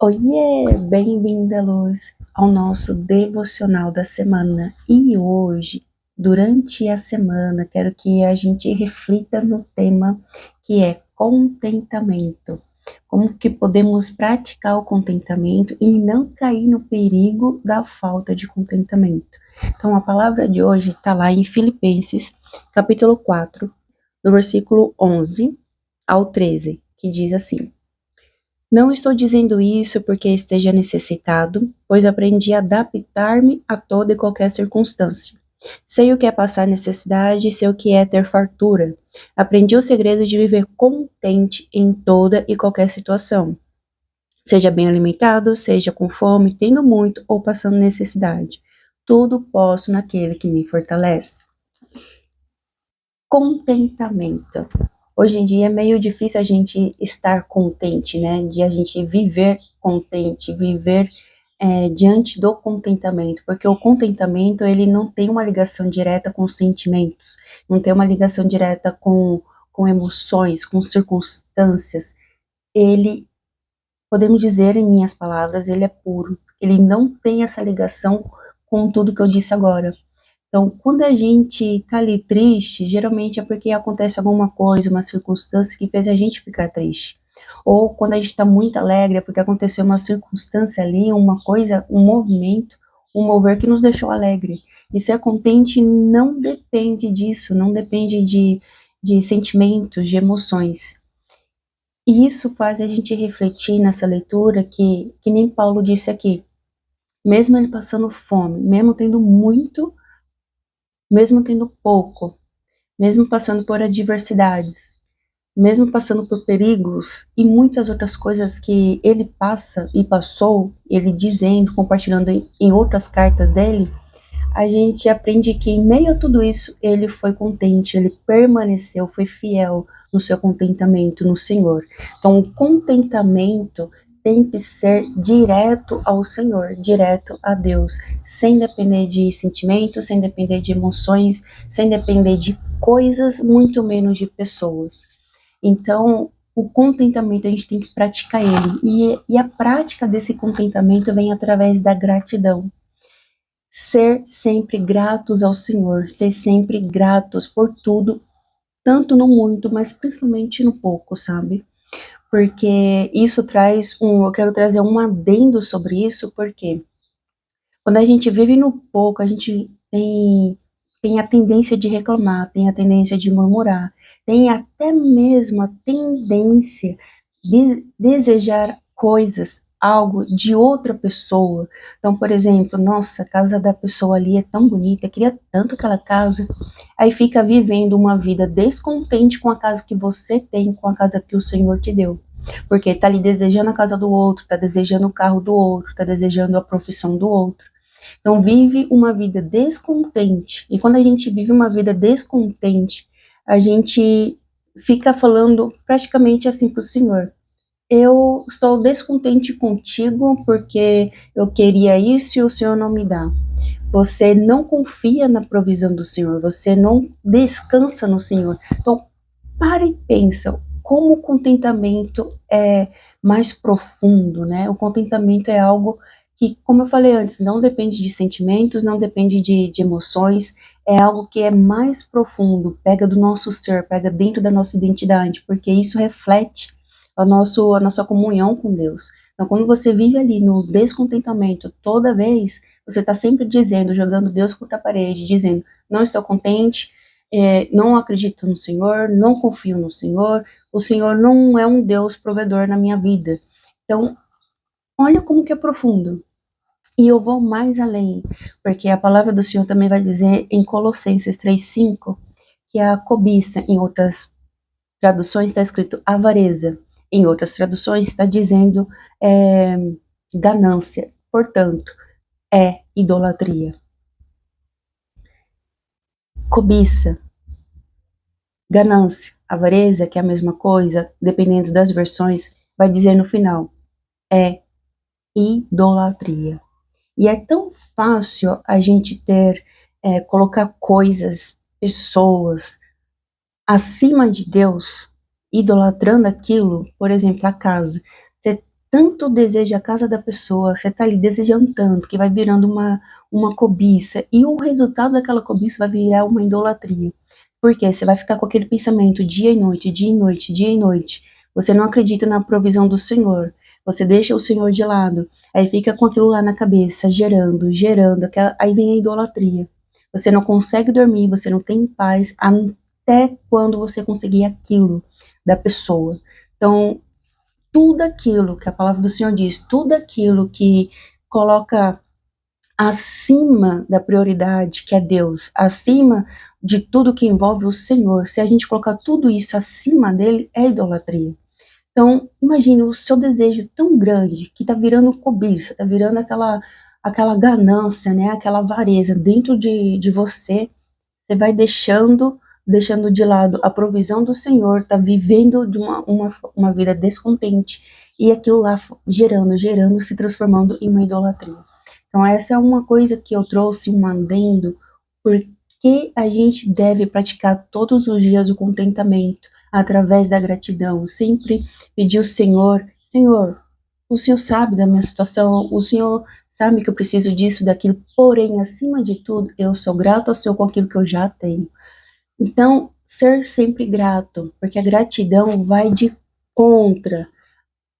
Oiê, bem-vinda, Luz, ao nosso devocional da semana. E hoje, durante a semana, quero que a gente reflita no tema que é contentamento. Como que podemos praticar o contentamento e não cair no perigo da falta de contentamento. Então, a palavra de hoje está lá em Filipenses, capítulo 4, do versículo 11 ao 13, que diz assim: Não estou dizendo isso porque esteja necessitado, pois aprendi a adaptar-me a toda e qualquer circunstância. Sei o que é passar necessidade e sei o que é ter fartura. Aprendi o segredo de viver contente em toda e qualquer situação. Seja bem alimentado, seja com fome, tendo muito ou passando necessidade. Tudo posso naquele que me fortalece. Contentamento. Hoje em dia é meio difícil a gente estar contente, né? De a gente viver contente, viver diante do contentamento, porque o contentamento ele não tem uma ligação direta com sentimentos, não tem uma ligação direta com emoções, com circunstâncias. Ele, podemos dizer em minhas palavras, ele é puro. Ele não tem essa ligação com tudo que eu disse agora. Então, quando a gente tá ali triste, geralmente é porque acontece alguma coisa, uma circunstância que fez a gente ficar triste. Ou quando a gente está muito alegre, é porque aconteceu uma circunstância ali, uma coisa, um movimento, um mover que nos deixou alegre. E ser contente não depende disso, não depende de sentimentos, de emoções. E isso faz a gente refletir nessa leitura que nem Paulo disse aqui. Mesmo ele passando fome, mesmo tendo muito, mesmo tendo pouco, mesmo passando por adversidades, mesmo passando por perigos e muitas outras coisas que ele passa e passou, ele dizendo, compartilhando em outras cartas dele, a gente aprende que em meio a tudo isso ele foi contente, ele permaneceu, foi fiel no seu contentamento no Senhor. Então, o contentamento tem que ser direto ao Senhor, direto a Deus, sem depender de sentimentos, sem depender de emoções, sem depender de coisas, muito menos de pessoas. Então, o contentamento a gente tem que praticar ele, e a prática desse contentamento vem através da gratidão. Ser sempre gratos ao Senhor, ser sempre gratos por tudo, tanto no muito, mas principalmente no pouco, sabe? Porque isso eu quero trazer um adendo sobre isso, porque quando a gente vive no pouco, a gente tem a tendência de reclamar, tem a tendência de murmurar, tem até mesmo a tendência de desejar coisas, algo de outra pessoa. Então, por exemplo, nossa, a casa da pessoa ali é tão bonita, eu queria tanto aquela casa. Aí fica vivendo uma vida descontente com a casa que você tem, com a casa que o Senhor te deu. Porque tá ali desejando a casa do outro, tá desejando o carro do outro, tá desejando a profissão do outro. Então, vive uma vida descontente. E quando a gente vive uma vida descontente, a gente fica falando praticamente assim para o Senhor: eu estou descontente contigo porque eu queria isso e o Senhor não me dá. Você não confia na provisão do Senhor, você não descansa no Senhor. Então, para e pensa como o contentamento é mais profundo, né? O contentamento é algo que, como eu falei antes, não depende de sentimentos, não depende de emoções, é algo que é mais profundo, pega do nosso ser, pega dentro da nossa identidade, porque isso reflete a nossa comunhão com Deus. Então, quando você vive ali no descontentamento toda vez, você está sempre dizendo, jogando Deus contra a parede, dizendo: não estou contente, não acredito no Senhor, não confio no Senhor, o Senhor não é um Deus provedor na minha vida. Então, olha como que é profundo. E eu vou mais além, porque a palavra do Senhor também vai dizer em Colossenses 3:5 que a cobiça, em outras traduções está escrito avareza, em outras traduções está dizendo é, ganância. Portanto, é idolatria. Cobiça, ganância, avareza, que é a mesma coisa, dependendo das versões, vai dizer no final, é idolatria. E é tão fácil a gente colocar coisas, pessoas acima de Deus, idolatrando aquilo, por exemplo, a casa. Você tanto deseja a casa da pessoa, você tá ali desejando tanto, que vai virando uma cobiça, e o resultado daquela cobiça vai virar uma idolatria. Por quê? Você vai ficar com aquele pensamento dia e noite, dia e noite, dia e noite. Você não acredita na provisão do Senhor. Você deixa o Senhor de lado. Aí fica com aquilo lá na cabeça, gerando, gerando. Aí vem a idolatria. Você não consegue dormir, você não tem paz até quando você conseguir aquilo da pessoa. Então, tudo aquilo que a palavra do Senhor diz, tudo aquilo que coloca acima da prioridade, que é Deus, acima de tudo que envolve o Senhor, se a gente colocar tudo isso acima dele, é idolatria. Então, imagine o seu desejo tão grande que tá virando cobiça, tá virando aquela ganância, né, aquela avareza dentro de você. Você vai deixando de lado a provisão do Senhor, tá vivendo de uma vida descontente, e aquilo lá gerando, gerando, se transformando em uma idolatria. Então essa é uma coisa que eu trouxe, um adendo, porque a gente deve praticar todos os dias o contentamento, através da gratidão, sempre pedir ao Senhor, Senhor, o Senhor sabe da minha situação, o Senhor sabe que eu preciso disso, daquilo, porém, acima de tudo, eu sou grato ao Senhor com aquilo que eu já tenho. Então, ser sempre grato, porque a gratidão vai de contra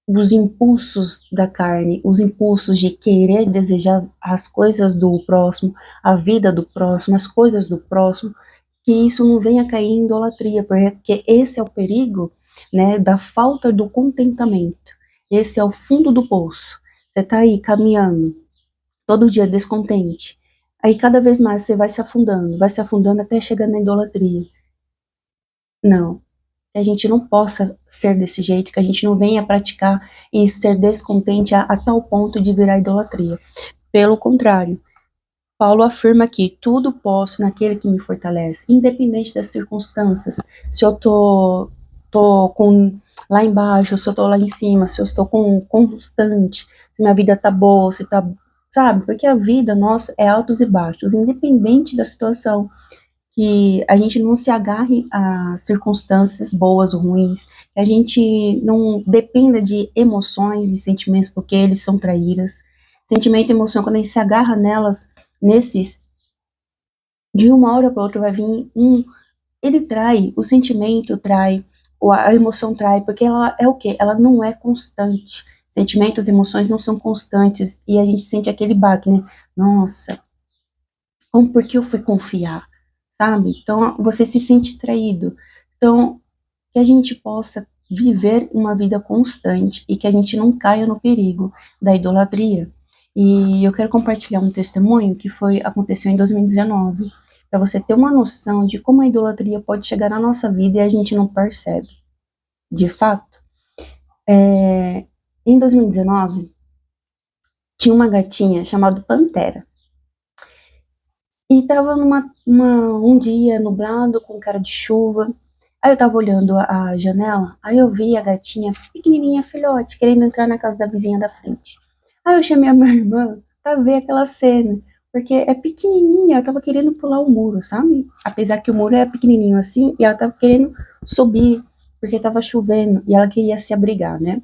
os impulsos da carne, os impulsos de querer desejar as coisas do próximo, a vida do próximo, as coisas do próximo, que isso não venha cair em idolatria, porque esse é o perigo, né, da falta do contentamento. Esse é o fundo do poço. Você tá aí caminhando, todo dia descontente. Aí cada vez mais você vai se afundando até chegar na idolatria. Não, que a gente não possa ser desse jeito, que a gente não venha praticar e ser descontente a tal ponto de virar idolatria. Pelo contrário, Paulo afirma que tudo posso naquele que me fortalece, independente das circunstâncias. Se eu tô com lá embaixo, se eu tô lá em cima, se eu estou com constante, se minha vida tá boa, se tá, sabe? Porque a vida nossa é altos e baixos, independente da situação, que a gente não se agarre a circunstâncias boas ou ruins, que a gente não dependa de emoções e sentimentos, porque eles são traíras. Sentimento e emoção, quando a gente se agarra nelas, nesses, de uma hora para outra vai vir ele trai, o sentimento trai, a emoção trai, porque ela é o quê? Ela não é constante. Sentimentos e emoções não são constantes, e a gente sente aquele baque, né? Nossa, como por que eu fui confiar? Sabe? Então, você se sente traído. Então, que a gente possa viver uma vida constante e que a gente não caia no perigo da idolatria. E eu quero compartilhar um testemunho que aconteceu em 2019, para você ter uma noção de como a idolatria pode chegar na nossa vida e a gente não percebe. De fato, em 2019, tinha uma gatinha chamada Pantera. E tava um dia nublado, com cara de chuva. Aí eu tava olhando a janela, aí eu vi a gatinha pequenininha, filhote, querendo entrar na casa da vizinha da frente. Aí eu chamei a minha irmã pra ver aquela cena, porque é pequenininha, ela tava querendo pular o muro, sabe? Apesar que o muro é pequenininho assim, e ela tava querendo subir, porque tava chovendo, e ela queria se abrigar, né?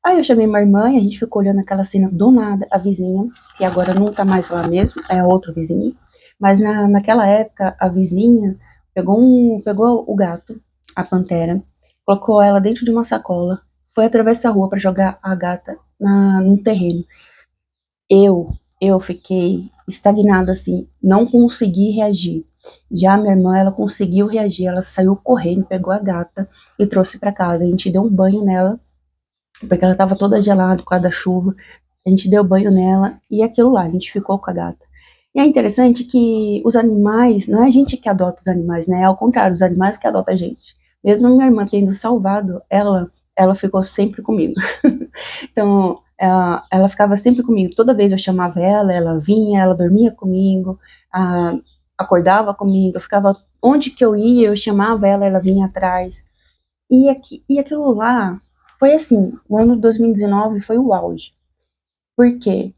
Aí eu chamei minha irmã e a gente ficou olhando aquela cena do nada, a vizinha, que agora não tá mais lá mesmo, é a outra vizinha, mas naquela época a vizinha pegou o gato, a Pantera, colocou ela dentro de uma sacola, foi atravessar a rua para jogar a gata num terreno. Eu, eu fiquei estagnada assim, não consegui reagir. Já a minha irmã, ela conseguiu reagir, ela saiu correndo, pegou a gata e trouxe para casa. A gente deu um banho nela, porque ela estava toda gelada por causa da chuva. A gente deu banho nela e aquilo lá, a gente ficou com a gata. E é interessante que os animais, não é a gente que adota os animais, né? É ao contrário, os animais que adotam a gente. Mesmo minha irmã tendo salvado ela ficou sempre comigo. Então, ela ficava sempre comigo. Toda vez eu chamava ela vinha, ela dormia comigo, acordava comigo, eu ficava onde que eu ia, eu chamava ela vinha atrás. E aquilo lá foi assim, o ano de 2019 foi o auge. Por quê?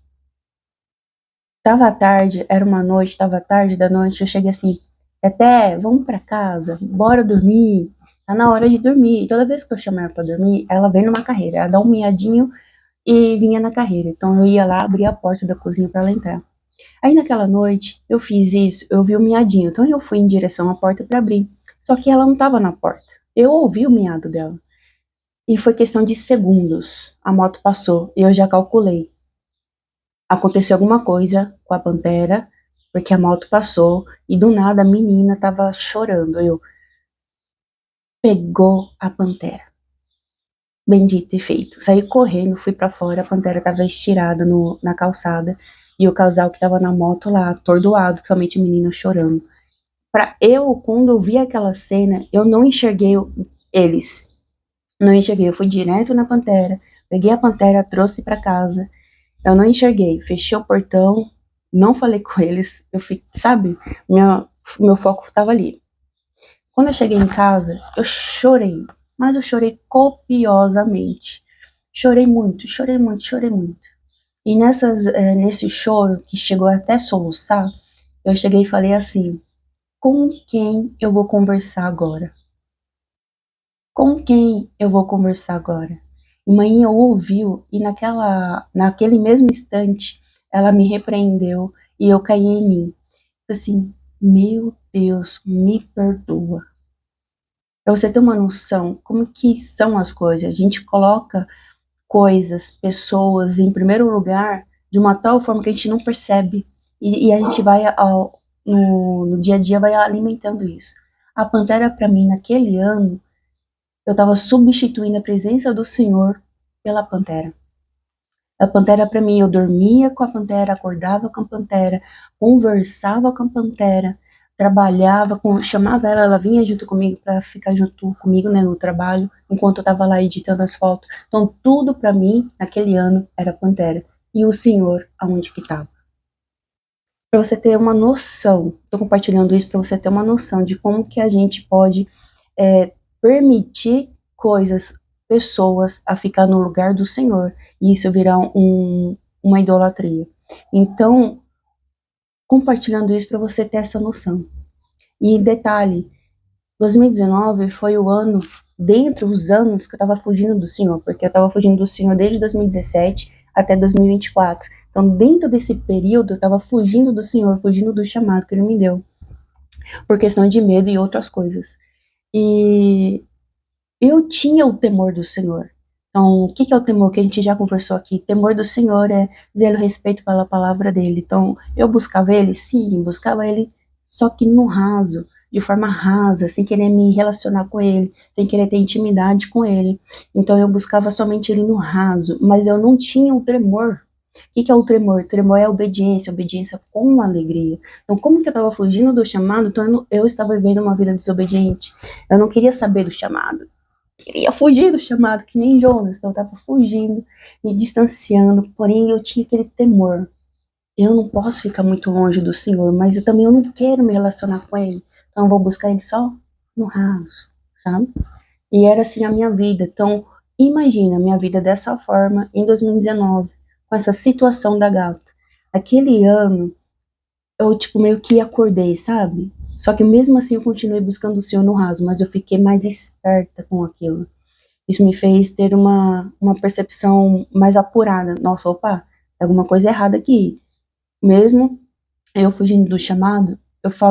Tava tarde, era uma noite, tava tarde da noite, eu cheguei assim, até, vamos pra casa, bora dormir, tá na hora de dormir. E toda vez que eu chamo ela pra dormir, ela vem numa carreira, ela dá um miadinho e vinha na carreira. Então eu ia lá, abria a porta da cozinha para ela entrar. Aí naquela noite, eu fiz isso, eu vi o miadinho. Então eu fui em direção à porta para abrir. Só que ela não estava na porta. Eu ouvi o miado dela. E foi questão de segundos. A moto passou e eu já calculei. Aconteceu alguma coisa com a pantera, porque a moto passou e do nada a menina tava chorando. Eu pegou a pantera. Bendito e feito. Saí correndo, fui pra fora, a pantera tava estirada na calçada e o casal que tava na moto lá, atordoado, somente a menina chorando. Quando eu vi aquela cena, eu não enxerguei eles. Não enxerguei, eu fui direto na pantera, peguei a pantera, trouxe pra casa. Eu não enxerguei, fechei o portão, não falei com eles, eu fiquei, sabe? Meu foco tava ali. Quando eu cheguei em casa, eu chorei, mas eu chorei copiosamente. Chorei muito, chorei muito, chorei muito. E nesse choro, que chegou até soluçar, eu cheguei e falei assim: com quem eu vou conversar agora? Com quem eu vou conversar agora? E mãe ouviu, e naquele mesmo instante, ela me repreendeu e eu caí em mim. Assim, meu Deus, me perdoa. Pra você ter uma noção, como que são as coisas. A gente coloca coisas, pessoas em primeiro lugar de uma tal forma que a gente não percebe. E a gente no dia a dia vai alimentando isso. A Pantera, para mim, naquele ano, eu estava substituindo a presença do Senhor pela Pantera. A Pantera, para mim, eu dormia com a Pantera, acordava com a Pantera, conversava com a Pantera, chamava ela, ela vinha junto comigo para ficar junto comigo, né, no trabalho, enquanto eu estava lá editando as fotos. Então, tudo para mim, naquele ano, era Pantera. E o Senhor, aonde que estava? Para você ter uma noção, estou compartilhando isso para você ter uma noção de como que a gente pode permitir coisas, pessoas a ficar no lugar do Senhor e isso virar uma idolatria. Então, compartilhando isso para você ter essa noção. E detalhe, 2019 foi o ano, dentre os anos que eu estava fugindo do Senhor, porque eu estava fugindo do Senhor desde 2017 até 2024. Então, dentro desse período, eu estava fugindo do Senhor, fugindo do chamado que Ele me deu, por questão de medo e outras coisas. E eu tinha o temor do Senhor. Então, o que é o temor que a gente já conversou aqui? Temor do Senhor é zelo respeito pela palavra dele. Então, eu buscava ele? Sim, buscava ele, só que no raso, de forma rasa, sem querer me relacionar com ele, sem querer ter intimidade com ele. Então, eu buscava somente ele no raso, mas eu não tinha o tremor. O que é o tremor? O tremor é a obediência com alegria. Então, como que eu estava fugindo do chamado? Então, eu estava vivendo uma vida desobediente. Eu não queria saber do chamado, queria fugir do chamado, que nem Jonas, então eu estava fugindo, me distanciando, porém eu tinha aquele temor. Eu não posso ficar muito longe do Senhor, mas eu não quero me relacionar com Ele, então eu vou buscar Ele só no raso, sabe? E era assim a minha vida. Então, imagina a minha vida dessa forma em 2019, com essa situação da gata. Aquele ano, eu, tipo, meio que acordei, sabe? Só que mesmo assim eu continuei buscando o Senhor no raso, mas eu fiquei mais esperta com aquilo. Isso me fez ter uma percepção mais apurada. Nossa, opa, tem alguma coisa errada aqui. Mesmo eu fugindo do chamado,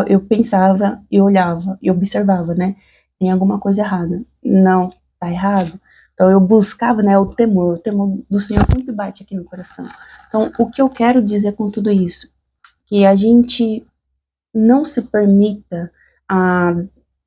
eu pensava e olhava e observava, né? Tem alguma coisa errada. Não, tá errado. Então eu buscava, né, o temor do Senhor sempre bate aqui no coração. Então, o que eu quero dizer com tudo isso? Que a gente não se permita a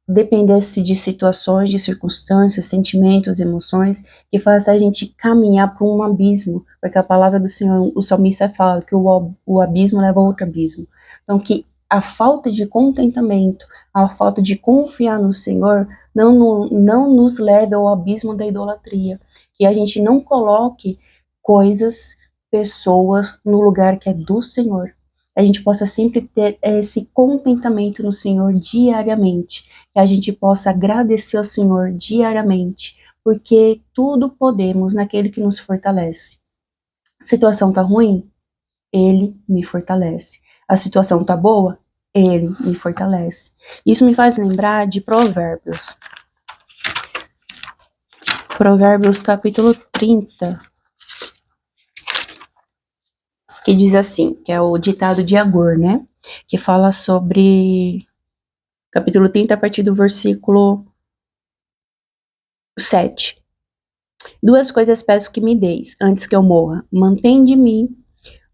depender-se de situações, de circunstâncias, sentimentos, emoções, que faça a gente caminhar para um abismo, porque a palavra do Senhor, o salmista fala que o abismo leva a outro abismo. Então, que a falta de contentamento, a falta de confiar no Senhor, não nos leve ao abismo da idolatria, que a gente não coloque coisas, pessoas no lugar que é do Senhor. A gente possa sempre ter esse contentamento no Senhor diariamente, que a gente possa agradecer ao Senhor diariamente, porque tudo podemos naquele que nos fortalece. A situação tá ruim? Ele me fortalece. A situação tá boa? Ele me fortalece. Isso me faz lembrar de Provérbios. Provérbios capítulo 30. que diz assim, que é o ditado de Agur, né? Que fala sobre capítulo 30, a partir do versículo 7. Duas coisas peço que me deis, antes que eu morra. Mantém de mim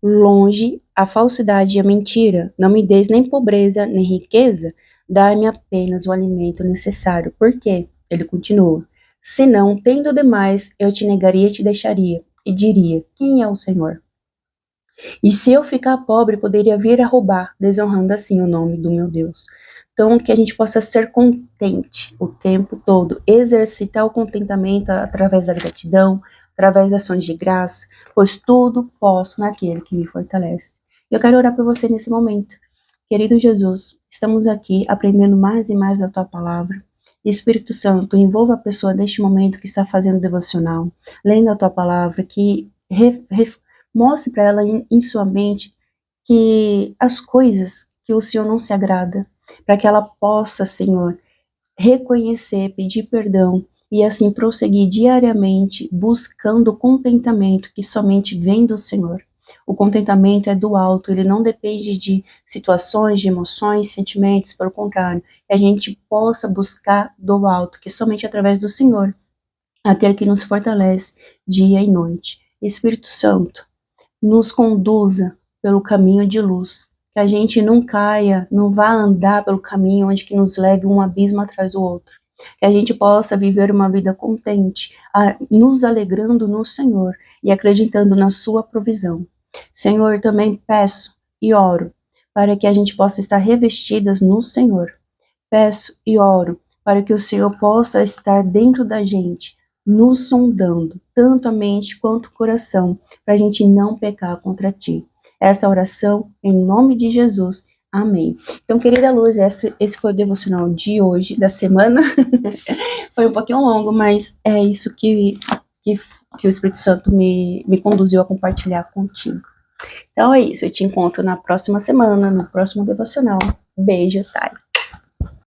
longe a falsidade e a mentira. Não me deis nem pobreza, nem riqueza. Dai-me apenas o alimento necessário. Por quê? Ele continua. Senão, tendo demais, eu te negaria e te deixaria. E diria, quem é o Senhor? E se eu ficar pobre, poderia vir a roubar, desonrando assim o nome do meu Deus. Então, que a gente possa ser contente o tempo todo, exercitar o contentamento através da gratidão, através das ações de graça, pois tudo posso naquele que me fortalece. Eu quero orar por você nesse momento. Querido Jesus, estamos aqui aprendendo mais e mais da tua palavra. Espírito Santo, envolva a pessoa neste momento que está fazendo devocional, lendo a tua palavra, que mostre para ela em sua mente que as coisas que o Senhor não se agrada, para que ela possa, Senhor, reconhecer, pedir perdão e assim prosseguir diariamente buscando o contentamento que somente vem do Senhor. O contentamento é do alto, ele não depende de situações, de emoções, sentimentos, pelo contrário, que a gente possa buscar do alto, que somente através do Senhor, aquele que nos fortalece dia e noite. Espírito Santo, nos conduza pelo caminho de luz, que a gente não caia, não vá andar pelo caminho onde que nos leve um abismo atrás do outro, que a gente possa viver uma vida contente, nos alegrando no Senhor e acreditando na sua provisão. Senhor, também peço e oro para que a gente possa estar revestidas no Senhor. Peço e oro para que o Senhor possa estar dentro da gente, nos sondando, tanto a mente quanto o coração, para a gente não pecar contra ti. Essa oração, em nome de Jesus. Amém. Então, querida Luz, esse foi o devocional de hoje, da semana. Foi um pouquinho longo, mas é isso que o Espírito Santo me conduziu a compartilhar contigo. Então é isso, eu te encontro na próxima semana, no próximo devocional. Beijo, Thay.